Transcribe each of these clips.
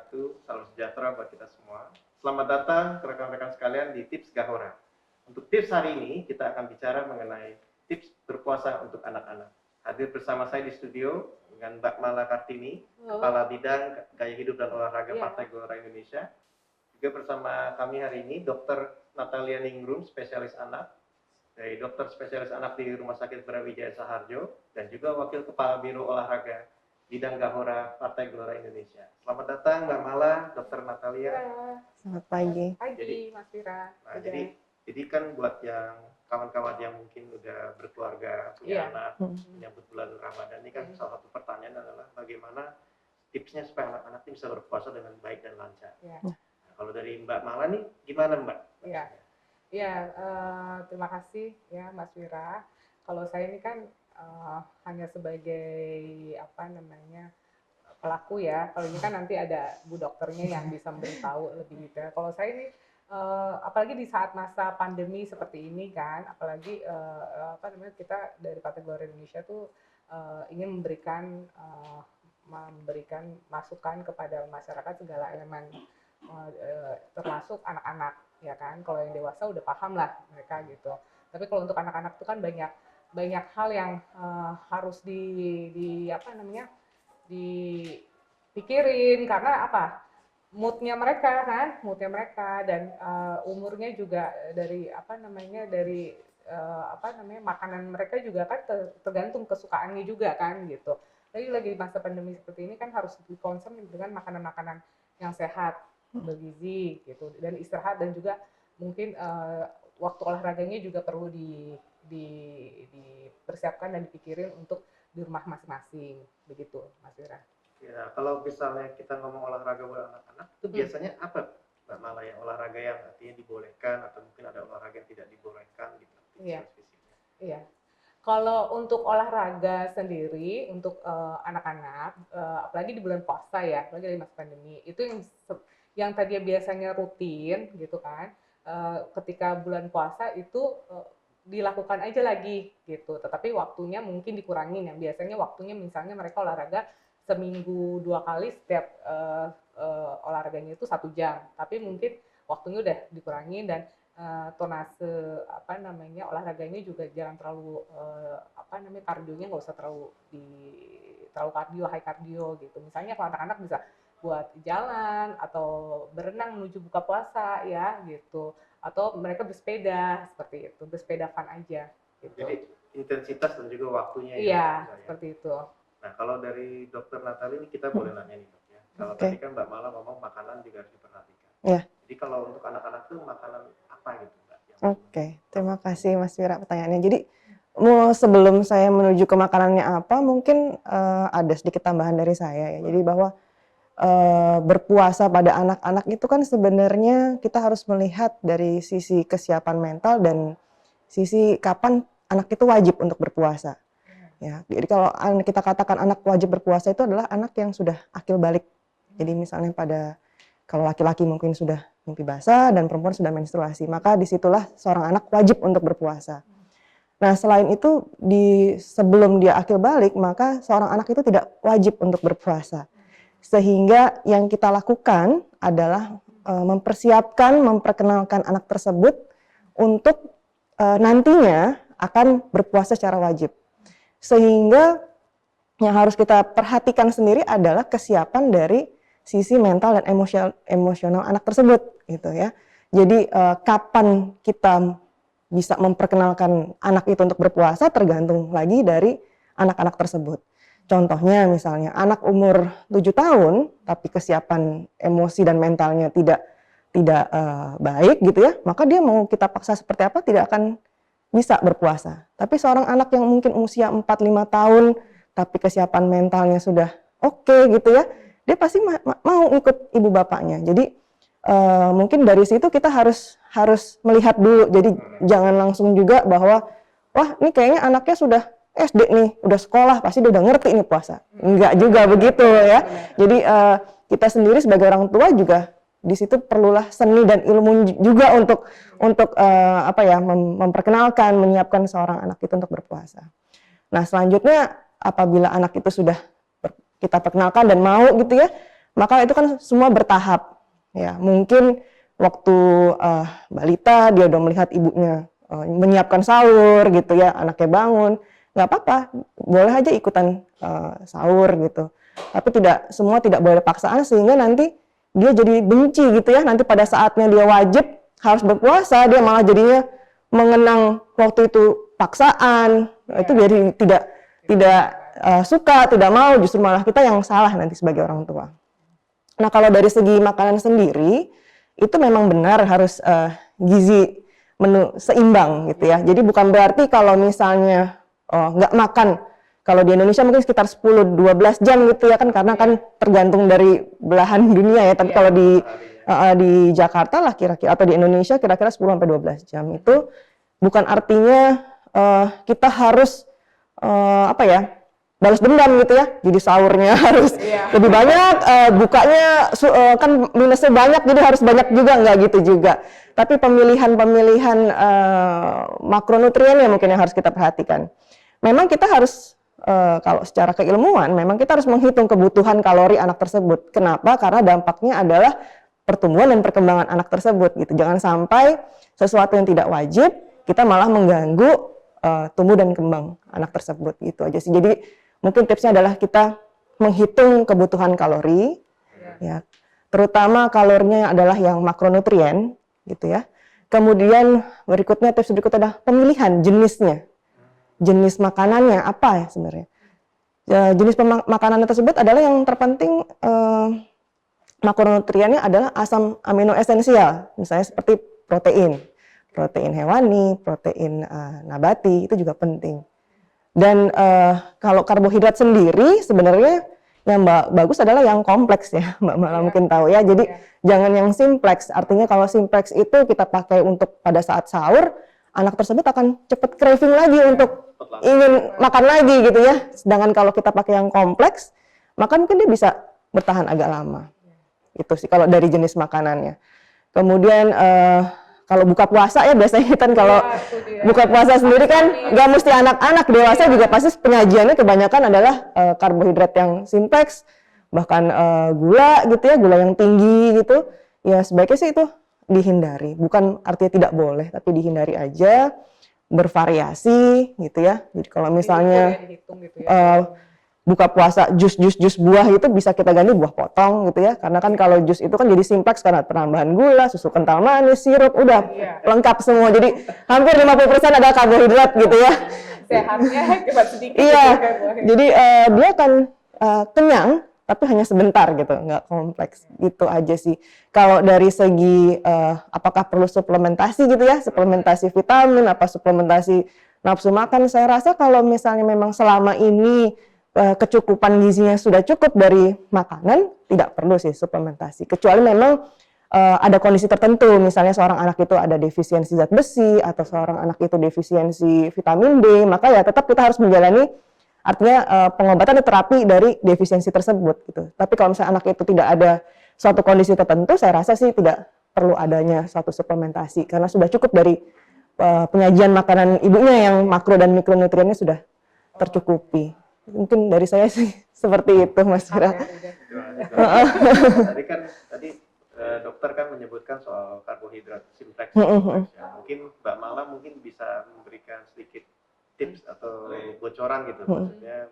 wabarakatuh. Salam sejahtera buat kita semua. Selamat datang rekan-rekan sekalian di Tips Gahora. Untuk tips hari ini kita akan bicara mengenai tips berpuasa untuk anak-anak. Hadir bersama saya di studio dengan Mbak Mala Kartini, Kepala Bidang Gaya Hidup dan Olahraga Partai Gelora Indonesia. Juga bersama kami hari ini Dr. Natalia Ningrum, spesialis anak dari Dokter Spesialis Anak di Rumah Sakit Brawijaya Saharjo, dan juga Wakil Kepala Biro Olahraga Bidang Gahora Partai Gelora Indonesia. Selamat datang Mbak Mala, Dr. Natalia. Selamat pagi. Mas Fira. Nah, jadi kan buat yang kawan-kawan yang mungkin udah berkeluarga, punya anak, menyambut bulan Ramadan ini kan salah satu pertanyaan adalah bagaimana tipsnya supaya anak-anak ini bisa berpuasa dengan baik dan lancar. Nah, kalau dari Mbak Mala nih gimana Mbak? Terima kasih ya Mas Fira. Kalau saya ini kan hanya sebagai pelaku ya. Kalau ini kan nanti ada Bu Dokternya yang bisa memberitahu lebih detail. Kalau saya ini apalagi di saat masa pandemi seperti ini kan, apalagi kita dari Partai Gelora Indonesia tuh ingin memberikan masukan kepada masyarakat segala elemen, termasuk anak-anak ya kan. Kalau yang dewasa udah paham lah mereka gitu. Tapi kalau untuk anak-anak itu kan banyak hal yang harus dipikirin karena moodnya mereka dan umurnya juga dari makanan mereka juga kan tergantung kesukaannya juga kan gitu. Lagi masa pandemi seperti ini kan harus concern dengan makanan-makanan yang sehat, bergizi gitu, dan istirahat, dan juga mungkin waktu olahraganya juga perlu dipersiapkan dan dipikirin untuk di rumah masing-masing begitu, Mas Wira. Ya, kalau misalnya kita ngomong olahraga buat anak-anak itu biasanya apa Mbak Mala, yang olahraga yang artinya dibolehkan atau mungkin ada olahraga yang tidak dibolehkan gitu? Iya. Kalau untuk olahraga sendiri untuk anak-anak, apalagi di bulan puasa ya, apalagi di masa pandemi, itu yang tadinya biasanya rutin gitu kan, ketika bulan puasa itu dilakukan aja lagi gitu, tetapi waktunya mungkin dikurangin. Yang biasanya waktunya misalnya mereka olahraga seminggu 2 kali, setiap olahraganya itu 1 jam, tapi mungkin waktunya udah dikurangin, dan tonase olahraganya juga jangan terlalu kardionya nggak usah terlalu high cardio gitu. Misalnya kalau anak-anak bisa buat jalan atau berenang menuju buka puasa ya gitu, atau mereka bersepeda, seperti itu, bersepeda fun aja gitu. Jadi intensitas dan juga waktunya seperti itu. Nah, kalau dari Dokter Natalia ini kita boleh nanya nih Dok ya. Kalau tadi kan Mbak Mala ngomong makanan juga harus diperhatikan. Jadi kalau untuk anak-anak tuh makanan apa gitu Mbak? Terima kasih Mas Wira pertanyaannya. Jadi sebelum saya menuju ke makanannya apa, mungkin ada sedikit tambahan dari saya ya. Jadi bahwa berpuasa pada anak-anak itu kan sebenarnya kita harus melihat dari sisi kesiapan mental dan sisi kapan anak itu wajib untuk berpuasa. Ya, jadi kalau kita katakan anak wajib berpuasa itu adalah anak yang sudah akil balik. Jadi misalnya kalau laki-laki mungkin sudah mimpi basah dan perempuan sudah menstruasi, maka disitulah seorang anak wajib untuk berpuasa. Nah, selain itu sebelum dia akil balik, maka seorang anak itu tidak wajib untuk berpuasa. Sehingga yang kita lakukan adalah memperkenalkan anak tersebut untuk nantinya akan berpuasa secara wajib. Sehingga yang harus kita perhatikan sendiri adalah kesiapan dari sisi mental dan emosional anak tersebut gitu ya. Jadi kapan kita bisa memperkenalkan anak itu untuk berpuasa tergantung lagi dari anak-anak tersebut. Contohnya misalnya anak umur 7 tahun tapi kesiapan emosi dan mentalnya tidak baik gitu ya, maka dia mau kita paksa seperti apa tidak akan bisa berpuasa. Tapi seorang anak yang mungkin usia 4-5 tahun tapi kesiapan mentalnya sudah oke gitu ya, dia pasti mau ikut ibu bapaknya. Jadi mungkin dari situ kita harus melihat dulu. Jadi jangan langsung juga bahwa wah ini kayaknya anaknya sudah SD nih, udah sekolah, pasti dia udah ngerti ini puasa. Enggak juga begitu ya. Jadi kita sendiri sebagai orang tua juga di situ perlulah seni dan ilmu juga untuk memperkenalkan, menyiapkan seorang anak itu untuk berpuasa. Nah, selanjutnya apabila anak itu sudah kita perkenalkan dan mau gitu ya, maka itu kan semua bertahap. Ya, mungkin waktu balita dia udah melihat ibunya menyiapkan sahur gitu ya, anaknya bangun, nggak apa-apa, boleh aja ikutan sahur gitu. Tapi semua tidak boleh paksaan sehingga nanti dia jadi benci gitu ya. Nanti pada saatnya dia wajib harus berpuasa, dia malah jadinya mengenang waktu itu paksaan. Itu jadi tidak suka, tidak mau, justru malah kita yang salah nanti sebagai orang tua. Nah, kalau dari segi makanan sendiri, itu memang benar harus gizi menu seimbang gitu ya. Jadi bukan berarti kalau misalnya nggak makan, kalau di Indonesia mungkin sekitar 10-12 jam gitu ya kan, karena kan tergantung dari belahan dunia ya. Tapi kalau di Jakarta lah kira-kira, atau di Indonesia kira-kira 10-12 jam. Itu bukan artinya kita harus apa ya, balas dendam gitu ya, jadi sahurnya harus lebih banyak, bukanya kan minusnya banyak, jadi harus banyak juga, nggak gitu juga. Tapi pemilihan makronutrien yang mungkin yang harus kita perhatikan. Memang kita harus, kalau secara keilmuan, memang kita harus menghitung kebutuhan kalori anak tersebut. Kenapa? Karena dampaknya adalah pertumbuhan dan perkembangan anak tersebut gitu. Jangan sampai sesuatu yang tidak wajib, kita malah mengganggu tumbuh dan kembang anak tersebut gitu aja sih. Jadi mungkin tipsnya adalah kita menghitung kebutuhan kalori, ya, terutama kalorinya adalah yang makronutrien, gitu ya. Kemudian tips berikutnya adalah pemilihan jenisnya, jenis makanannya apa ya sebenarnya. Jenis makanan tersebut adalah yang terpenting, makronutriennya adalah asam amino esensial, misalnya seperti protein hewani, protein nabati, itu juga penting. Dan kalau karbohidrat sendiri sebenarnya yang bagus adalah yang kompleks ya, Mbak Mala mungkin tahu ya. Jadi jangan yang simplex. Artinya kalau simplex itu kita pakai untuk pada saat sahur, anak tersebut akan cepat craving lagi untuk ingin makan lagi gitu ya. Sedangkan kalau kita pakai yang kompleks, maka mungkin dia bisa bertahan agak lama. Itu sih kalau dari jenis makanannya. Kemudian kalau buka puasa ya biasanya kan kalau buka puasa sendiri kan nggak mesti anak-anak, dewasa juga pasti penyajiannya kebanyakan adalah karbohidrat yang simplex, bahkan gula gitu ya, gula yang tinggi gitu. Ya sebaiknya sih itu dihindari, bukan artinya tidak boleh, tapi dihindari aja, bervariasi gitu ya. Jadi kalau misalnya buka puasa jus buah itu bisa kita ganti buah potong gitu ya, karena kan kalau jus itu kan jadi simplex karena penambahan gula, susu kental manis, sirup, udah lengkap semua, jadi hampir 50% ada karbohidrat gitu ya. Sehatnya cuma sedikit. Iya, jadi dia akan kenyang tapi hanya sebentar gitu, nggak kompleks gitu aja sih. Kalau dari segi apakah perlu suplementasi gitu ya, suplementasi vitamin, apa suplementasi nafsu makan, saya rasa kalau misalnya memang selama ini kecukupan gizinya sudah cukup dari makanan, tidak perlu sih suplementasi. Kecuali memang ada kondisi tertentu, misalnya seorang anak itu ada defisiensi zat besi, atau seorang anak itu defisiensi vitamin D, maka ya tetap kita harus menjalani, artinya pengobatan atau terapi dari defisiensi tersebut gitu. Tapi kalau misalnya anak itu tidak ada suatu kondisi tertentu, saya rasa sih tidak perlu adanya suatu suplementasi, karena sudah cukup dari penyajian makanan ibunya yang makro dan mikronutriennya sudah tercukupi. Mungkin dari saya sih seperti itu, Mas Fira. Tadi dokter kan menyebutkan soal karbohidrat simplex. Ya. Mungkin Mbak Mala bisa memberikan sedikit tips atau bocoran gitu. Maksudnya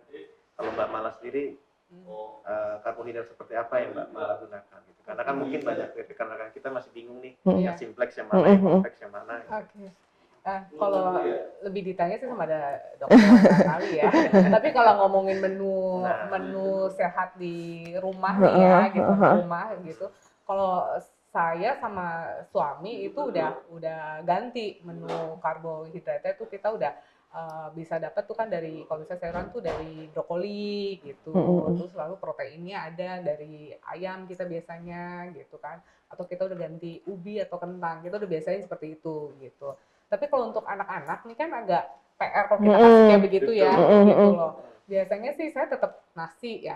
kalau Mbak Mala sendiri karbohidrat seperti apa yang Mbak Mala gunakan gitu. Karena kan mungkin banyak rekan-rekan kita masih bingung nih, yang simplex yang mana, yang kompleks yang mana. Gitu. Kalau lebih ditanya sih sama ada dokter kali ya. Tapi kalau ngomongin menu sehat di rumah nih ya, gitu, rumah gitu. Kalau saya sama suami itu udah ganti menu karbohidratnya tuh, kita udah bisa dapat tuh kan dari, kalau misalnya sayuran tuh dari brokoli gitu. Terus lalu proteinnya ada dari ayam kita biasanya gitu kan. Atau kita udah ganti ubi atau kentang. Kita udah biasanya seperti itu gitu. Tapi kalau untuk anak-anak nih kan agak PR kalau kita kasih kayak begitu ya, gitu loh. Biasanya sih saya tetap nasi,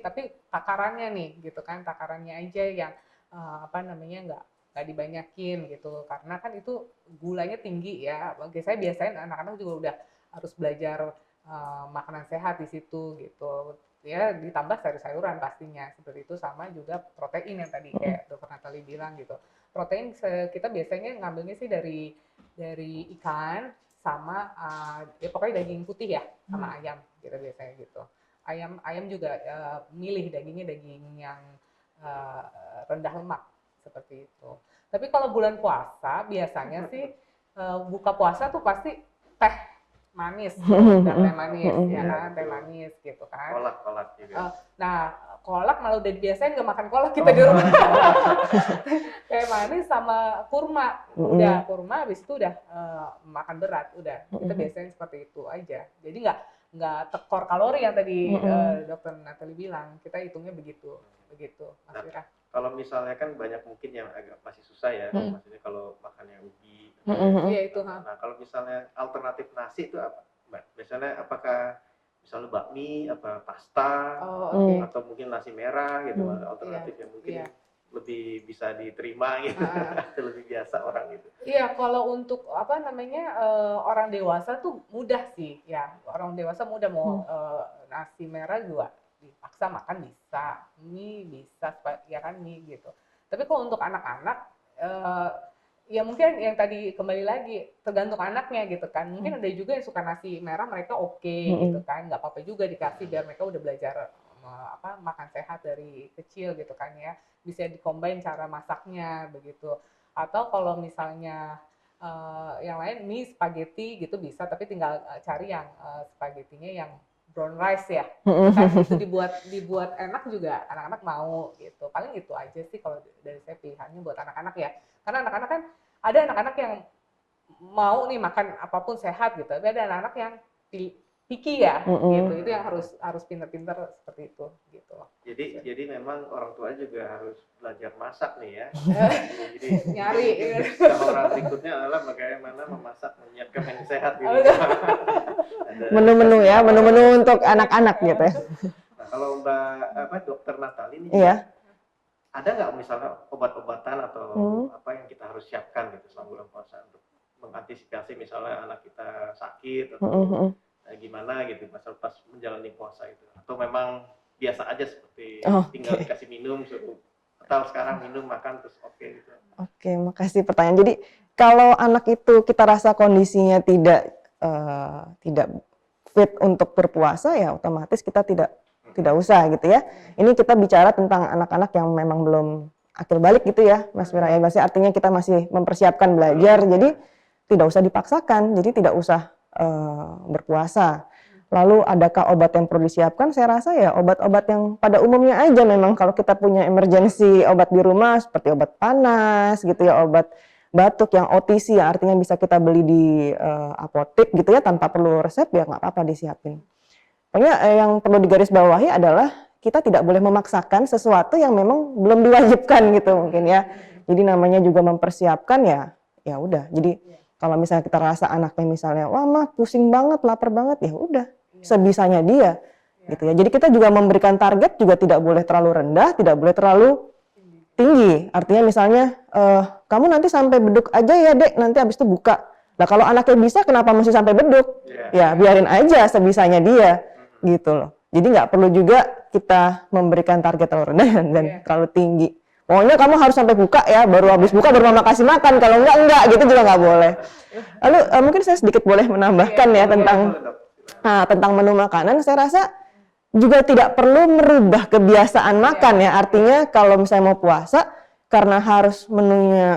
tapi takarannya nih, gitu kan, takarannya aja yang nggak dibanyakin gitu, karena kan itu gulanya tinggi ya. Bagi saya biasanya anak-anak juga udah harus belajar makanan sehat di situ gitu. Ya ditambah sayur-sayuran pastinya seperti itu, sama juga protein yang tadi kayak Dokter Natali bilang gitu. Protein kita biasanya ngambilnya sih dari ikan sama ya pokoknya daging putih ya, sama ayam gitu biasanya gitu. Ayam juga milih dagingnya daging yang rendah lemak seperti itu. Tapi kalau bulan puasa biasanya sih buka puasa tuh pasti teh manis, dan teh manis ya kan, teh manis gitu kan. Kolak juga. Nah, kolak malah udah biasain nggak makan kolak kita di rumah. Teh manis sama kurma, udah kurma habis itu udah makan berat, udah kita biasain seperti itu aja. Jadi nggak tekor kalori yang tadi Dokter Natali bilang, kita hitungnya begitu Mas Wira. Kalau misalnya kan banyak mungkin yang agak masih susah ya, maksudnya kalau makannya ubi. Iya itu. Nah, kalau misalnya alternatif nasi itu apa, Mbak? Misalnya apakah misalnya bakmi, apa pasta, atau mungkin nasi merah gitu, ada alternatif yang mungkin lebih bisa diterima gitu, atau lebih biasa orang gitu. Iya, kalau untuk apa namanya orang dewasa tuh mudah sih, ya orang dewasa mudah mau nasi merah juga dipaksa makan bisa, mie bisa, ya kan mie gitu. Tapi kalau untuk anak-anak, ya mungkin yang tadi kembali lagi tergantung anaknya gitu kan. Mungkin ada juga yang suka nasi merah, mereka oke gitu kan, nggak apa-apa juga dikasih biar mereka udah belajar makan sehat dari kecil gitu kan ya. Bisa dikombain cara masaknya begitu. Atau kalau misalnya yang lain mie spaghetti gitu bisa, tapi tinggal cari yang spaghettinya yang brown rice ya, kan itu dibuat enak juga anak-anak mau gitu. Paling itu aja sih kalau dari saya pilihannya buat anak-anak ya, karena anak-anak kan ada anak-anak yang mau nih makan apapun sehat gitu, tapi ada anak-anak yang picky ya gitu, itu yang harus pinter-pinter seperti itu gitu. Jadi memang orang tua juga harus belajar masak nih ya. Jadi nyari orang berikutnya adalah bagaimana memasak, menyiapkan yang sehat gitu. Menu-menu ya, menu-menu untuk anak-anak gitu ya. Nah, kalau Dokter Natali ini ada nggak misalnya obat-obatan atau apa yang kita harus siapkan gitu selama bulan puasa untuk mengantisipasi misalnya anak kita sakit atau gimana gitu pas menjalani puasa itu, atau memang biasa aja seperti tinggal dikasih minum suruh total sekarang minum makan terus gitu. Oke, makasih pertanyaan. Jadi kalau anak itu kita rasa kondisinya tidak fit untuk berpuasa, ya otomatis kita tidak usah gitu ya. Ini kita bicara tentang anak-anak yang memang belum akil balik gitu ya, Mas Wira ya. Maksudnya artinya kita masih mempersiapkan belajar, jadi tidak usah dipaksakan, jadi tidak usah berpuasa. Lalu adakah obat yang perlu disiapkan? Saya rasa ya obat-obat yang pada umumnya aja, memang kalau kita punya emergency obat di rumah seperti obat panas gitu ya, obat batuk yang OTC ya, artinya bisa kita beli di apotek gitu ya tanpa perlu resep, ya nggak apa-apa disiapin. Pokoknya yang perlu digarisbawahi adalah kita tidak boleh memaksakan sesuatu yang memang belum diwajibkan gitu mungkin ya. Jadi namanya juga mempersiapkan ya udah. Jadi kalau misalnya kita rasa anaknya misalnya, wah mah pusing banget, lapar banget, ya udah sebisanya dia gitu ya. Jadi kita juga memberikan target juga tidak boleh terlalu rendah, tidak boleh terlalu tinggi. Artinya misalnya kamu nanti sampai beduk aja ya dek, nanti habis itu buka. Nah kalau anaknya bisa, kenapa mesti sampai beduk? Ya biarin aja sebisanya dia gitu loh. Jadi nggak perlu juga kita memberikan target terlalu rendah dan terlalu tinggi. Pokoknya kamu harus sampai buka ya, baru habis buka baru mama kasih makan. Kalau enggak gitu juga nggak boleh. Lalu mungkin saya sedikit boleh menambahkan ya tentang menu makanan. Saya rasa juga tidak perlu merubah kebiasaan makan ya. Artinya kalau misalnya mau puasa, karena harus menunya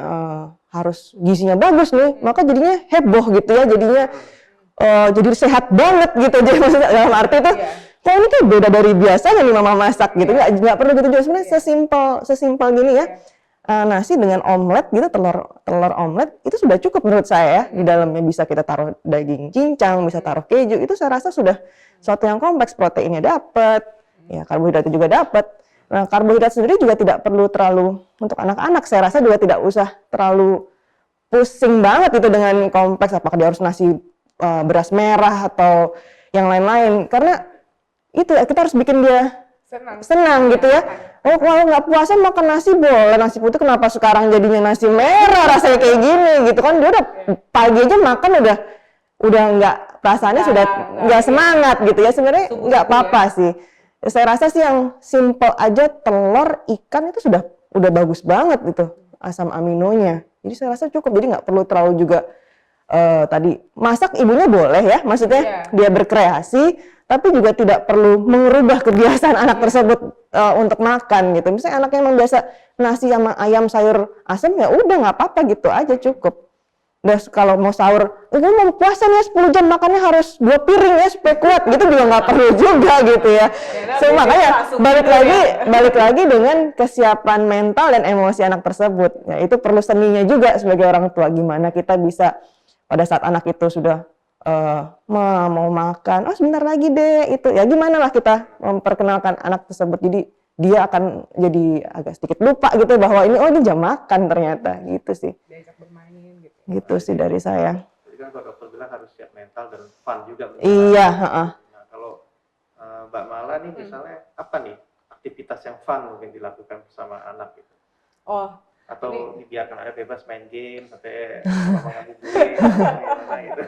harus gizinya bagus nih, maka jadinya heboh gitu ya. Jadinya jadi sehat banget gitu. Jadi maksudnya dalam arti itu kok ini kayak beda dari biasanya nih mama masak gitu, nggak perlu gitu juga. Sebenarnya sesimpel gini ya, nasi dengan omelet gitu, telur omelet itu sudah cukup menurut saya ya. Di dalamnya bisa kita taruh daging cincang, bisa taruh keju, itu saya rasa sudah suatu yang kompleks, proteinnya dapat, ya karbohidratnya juga dapat. Nah karbohidrat sendiri juga tidak perlu terlalu, untuk anak-anak saya rasa juga tidak usah terlalu pusing banget itu dengan kompleks, apakah dia harus nasi beras merah atau yang lain-lain, karena itu kita harus bikin dia senang gitu ya. Oh kalau nggak puasa makan nasi boleh, nasi putih kenapa sekarang jadinya nasi merah rasanya kayak gini gitu kan. Dia udah pagi aja makan udah nggak perasaannya sudah nggak semangat gitu ya. Sebenarnya Subuh nggak gitu apa-apa sih. Saya rasa sih yang simple aja, telur, ikan itu udah bagus banget gitu asam aminonya. Jadi saya rasa cukup. Jadi nggak perlu terlalu juga tadi masak ibunya boleh ya, maksudnya dia berkreasi, tapi juga tidak perlu mengubah kebiasaan anak tersebut untuk makan gitu. Misalnya anaknya memang biasa nasi sama ayam sayur asam, ya udah nggak apa-apa gitu aja cukup. Terus kalau mau sahur, itu mau puasa nih 10 jam makannya harus 2 piring ya supaya kuat gitu juga nggak perlu juga gitu ya. So makanya balik lagi dengan kesiapan mental dan emosi anak tersebut. Ya itu perlu seninya juga sebagai orang tua, gimana kita bisa pada saat anak itu sudah mau makan, oh sebentar lagi deh itu ya, gimana lah kita memperkenalkan anak tersebut, jadi dia akan jadi agak sedikit lupa gitu bahwa ini jam makan ternyata gitu sih. Diajak bermain gitu. Gitu sih dari saya. Jadi kan kalau dokter bilang harus siap mental dan fun juga. Iya. Nah kalau Mbak Mala nih misalnya apa nih aktivitas yang fun mungkin dilakukan bersama anak gitu? Oh, atau dibiarkan ada bebas main game sampai mama ngabuburit gimana gitu.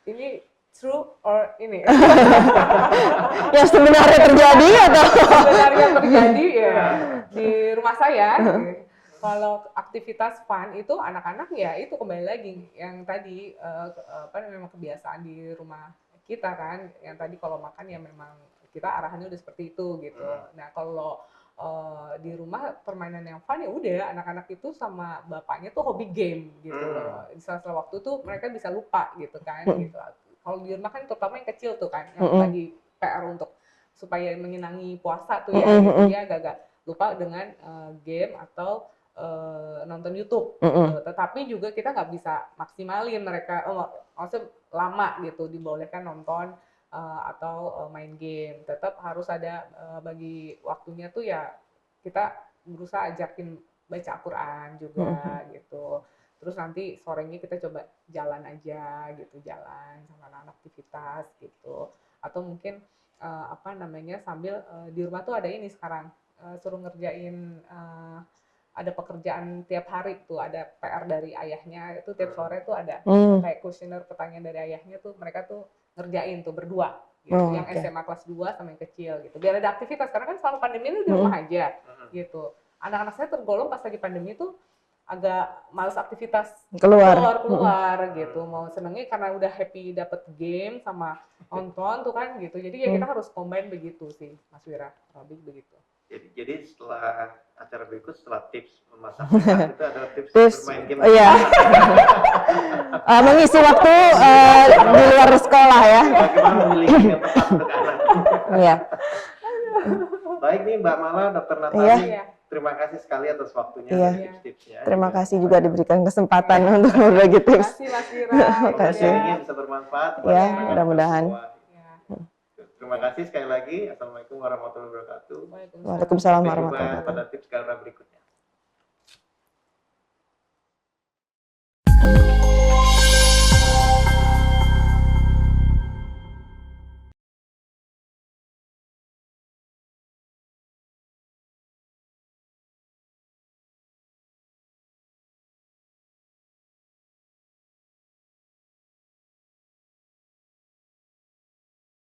ini true or ini yang sebenarnya terjadi atau sebenarnya terjadi ya di rumah saya. Kalau aktivitas fun itu anak-anak ya itu kembali lagi yang tadi memang kebiasaan di rumah kita kan, yang tadi kalau makan ya memang kita arahannya udah seperti itu gitu. Nah kalau di rumah permainan yang fun ya udah anak-anak itu sama bapaknya tuh hobi game gitu loh. Di sela-sela waktu tuh mereka bisa lupa gitu kan gitu. Kalau di rumah kan terutama yang kecil tuh kan yang lagi PR untuk supaya menyenangi puasa tuh ya gitu, dia agak-agak lupa dengan game atau nonton YouTube gitu. Tetapi juga kita nggak bisa maksimalin mereka, maksudnya lama gitu dibolehkan nonton atau main game. Tetap harus ada bagi waktunya tuh ya kita berusaha ajakin baca Al-Quran juga gitu. Terus nanti sorenya kita coba jalan aja gitu, jalan sama anak aktivitas gitu. Atau mungkin sambil di rumah tuh ada ini sekarang suruh ngerjain ada pekerjaan tiap hari tuh, ada PR dari ayahnya itu tiap sore tuh ada kayak kuesioner pertanyaan dari ayahnya tuh mereka tuh ngerjain tuh berdua gitu, yang SMA kelas 2 sama yang kecil gitu. Biar ada aktivitas karena kan selama pandemi ini di rumah aja gitu. Anak-anak saya tergolong pas lagi pandemi tuh agak males aktivitas keluar gitu. Mau senengnya karena udah happy dapet game sama nonton tuh kan gitu. Jadi ya kita harus combine begitu sih Mas Wira, Robi begitu. Jadi setelah acara berikut, setelah tips memasak itu adalah tips bermain game. Iya. Mengisi waktu di luar sekolah ya. Bagaimana memilih yang tepat untuk anak. Iya. Baik nih Mbak Mala, Dr. Natali, terima kasih sekali atas waktunya dan tips-tipsnya. Terima kasih juga diberikan kesempatan untuk berbagi tips. Terima kasih Mas Wira. Terima kasih. Bisa bermanfaat. Ya, mudah-mudahan. Terima kasih sekali lagi. Assalamualaikum warahmatullahi wabarakatuh. Waalaikumsalam Sampai warahmatullahi jumpa wabarakatuh. pada tips Garuda berikutnya.